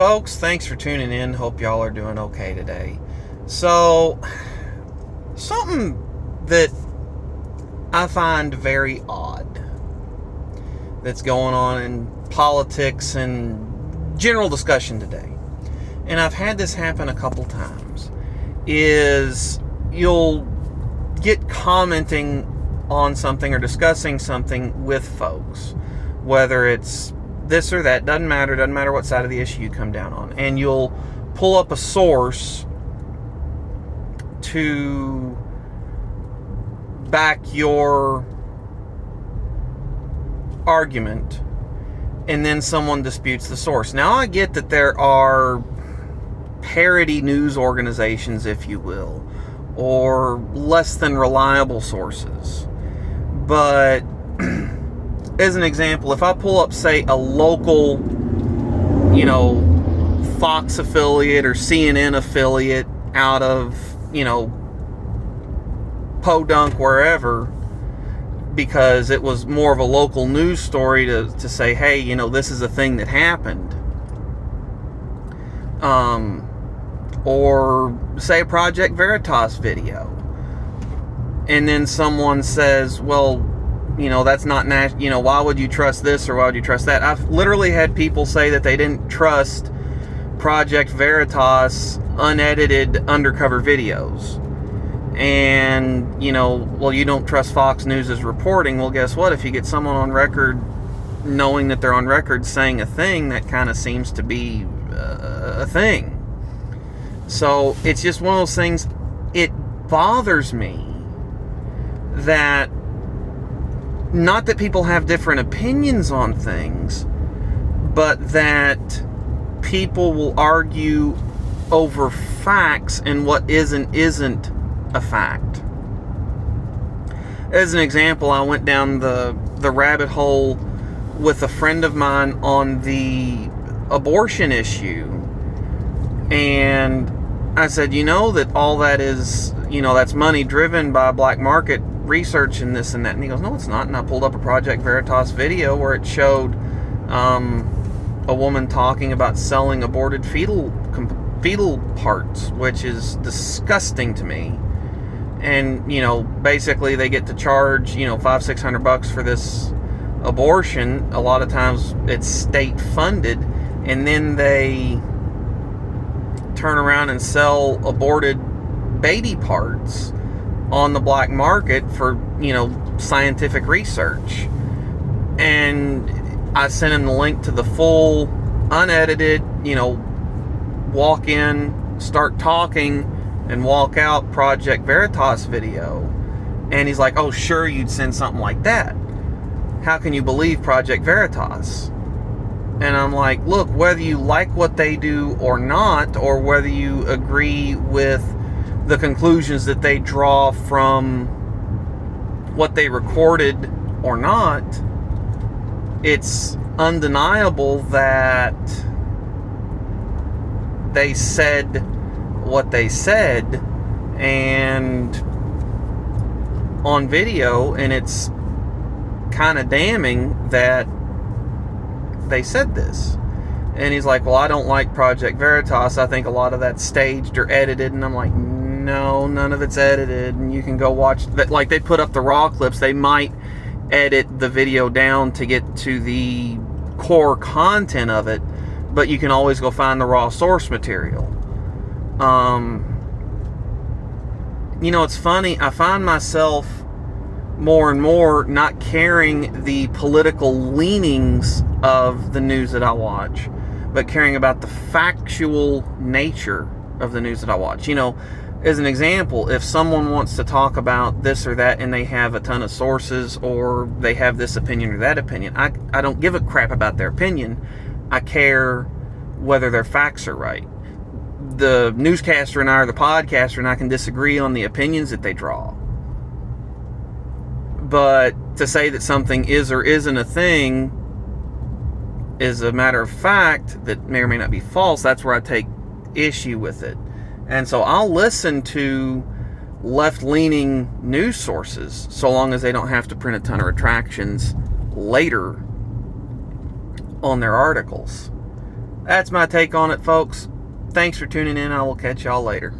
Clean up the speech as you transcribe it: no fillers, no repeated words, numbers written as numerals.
Folks, thanks for tuning in. Hope y'all are doing okay today. So, something that I find very odd that's going on in politics and general discussion today, and I've had this happen a couple times, is you'll get commenting on something or discussing something with folks, whether it's this or that, doesn't matter what side of the issue you come down on, and you'll pull up a source to back your argument, and then someone disputes the source. Now, I get that there are parody news organizations, if you will, or less than reliable sources, but as an example, if I pull up, say, a local, Fox affiliate or CNN affiliate out of, Podunk, wherever, because it was more of a local news story to say, hey, this is a thing that happened. Or, say, a Project Veritas video. And then someone says, well, that's not, why would you trust this or why would you trust that? I've literally had people say that they didn't trust Project Veritas unedited undercover videos. And, well, you don't trust Fox News' reporting. Well, guess what? If you get someone on record knowing that they're on record saying a thing, that kind of seems to be a thing. So it's just one of those things. It bothers me that, not that people have different opinions on things, but that people will argue over facts and what isn't a fact. As an example, I went down the rabbit hole with a friend of mine on the abortion issue, and I said, that all that is, that's money driven by black market research and this and that. And he goes, no, it's not. And I pulled up a Project Veritas video where it showed a woman talking about selling aborted fetal parts, which is disgusting to me. And, basically they get to charge, $500-600 for this abortion. A lot of times it's state funded, and then they turn around and sell aborted baby parts on the black market for, scientific research. And I sent him the link to the full, unedited, walk in, start talking, and walk out Project Veritas video. And he's like, oh, sure, you'd send something like that. How can you believe Project Veritas? And I'm like, look, whether you like what they do or not, or whether you agree with the conclusions that they draw from what they recorded or not, it's undeniable that they said what they said and on video, and it's kind of damning that they said this. And he's like, well, I don't like Project Veritas. I think a lot of that's staged or edited. And I'm like, no, none of it's edited. And you can go watch that. Like, they put up the raw clips. They might edit the video down to get to the core content of it, but you can always go find the raw source material. It's funny. I find myself more and more not caring the political leanings of the news that I watch, but caring about the factual nature of the news that I watch. As an example, if someone wants to talk about this or that and they have a ton of sources, or they have this opinion or that opinion, I don't give a crap about their opinion. I care whether their facts are right. The newscaster and I, or the podcaster and I, can disagree on the opinions that they draw. But to say that something is or isn't a thing is a matter of fact that may or may not be false. That's where I take issue with it. And so I'll listen to left-leaning news sources so long as they don't have to print a ton of retractions later on their articles. That's my take on it, folks. Thanks for tuning in. I will catch y'all later.